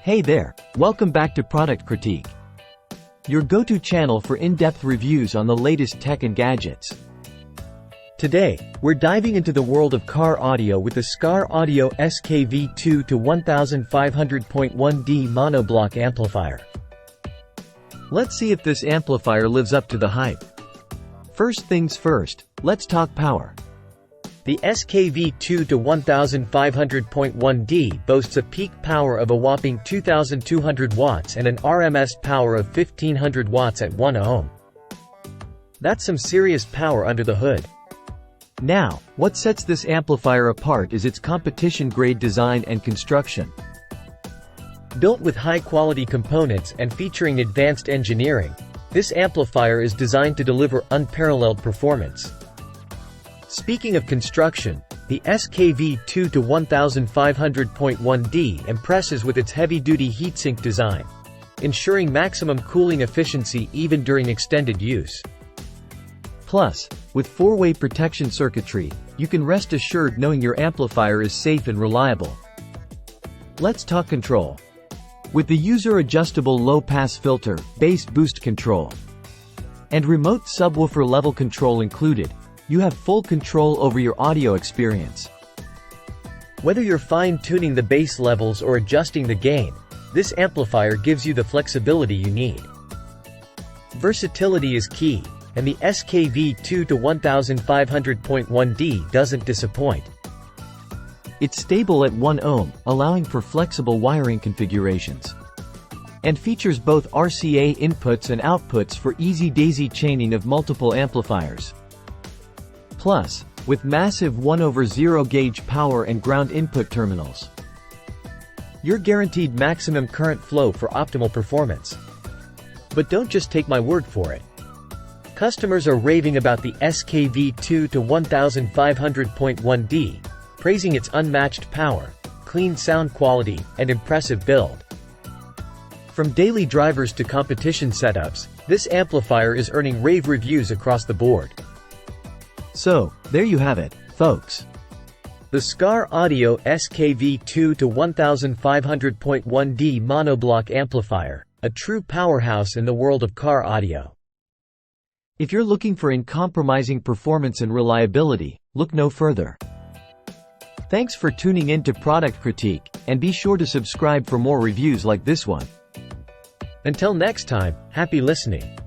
Hey there, welcome back to Product Critique, your go-to channel for in-depth reviews on the latest tech and gadgets. Today, we're diving into the world of car audio with the Skar Audio SKv2-1500.1D Monoblock amplifier. Let's see if this amplifier lives up to the hype. First things first, let's talk power. The SKv2-1500.1D boasts a peak power of a whopping 2,200 watts and an RMS power of 1,500 watts at 1 ohm. That's some serious power under the hood. Now, what sets this amplifier apart is its competition-grade design and construction. Built with high-quality components and featuring advanced engineering, this amplifier is designed to deliver unparalleled performance. Speaking of construction, the SKv2-1500.1D impresses with its heavy-duty heatsink design, ensuring maximum cooling efficiency even during extended use. Plus, with 4-way protection circuitry, you can rest assured knowing your amplifier is safe and reliable. Let's talk control. With the user-adjustable low-pass filter, bass boost control, and remote subwoofer level control included, you have full control over your audio experience. Whether you're fine-tuning the bass levels or adjusting the gain, this amplifier gives you the flexibility you need. Versatility is key, and the SKv2-1500.1D doesn't disappoint. It's stable at 1 ohm, allowing for flexible wiring configurations, and features both RCA inputs and outputs for easy daisy chaining of multiple amplifiers. Plus, with massive 1/0 gauge power and ground input terminals, you're guaranteed maximum current flow for optimal performance. But don't just take my word for it. Customers are raving about the SKv2-1500.1D, praising its unmatched power, clean sound quality, and impressive build. From daily drivers to competition setups, this amplifier is earning rave reviews across the board. So, there you have it, folks. The Skar Audio SKv2-1500.1D Monoblock amplifier, a true powerhouse in the world of car audio. If you're looking for uncompromising performance and reliability, look no further. Thanks for tuning in to Product Critique, and be sure to subscribe for more reviews like this one. Until next time, happy listening.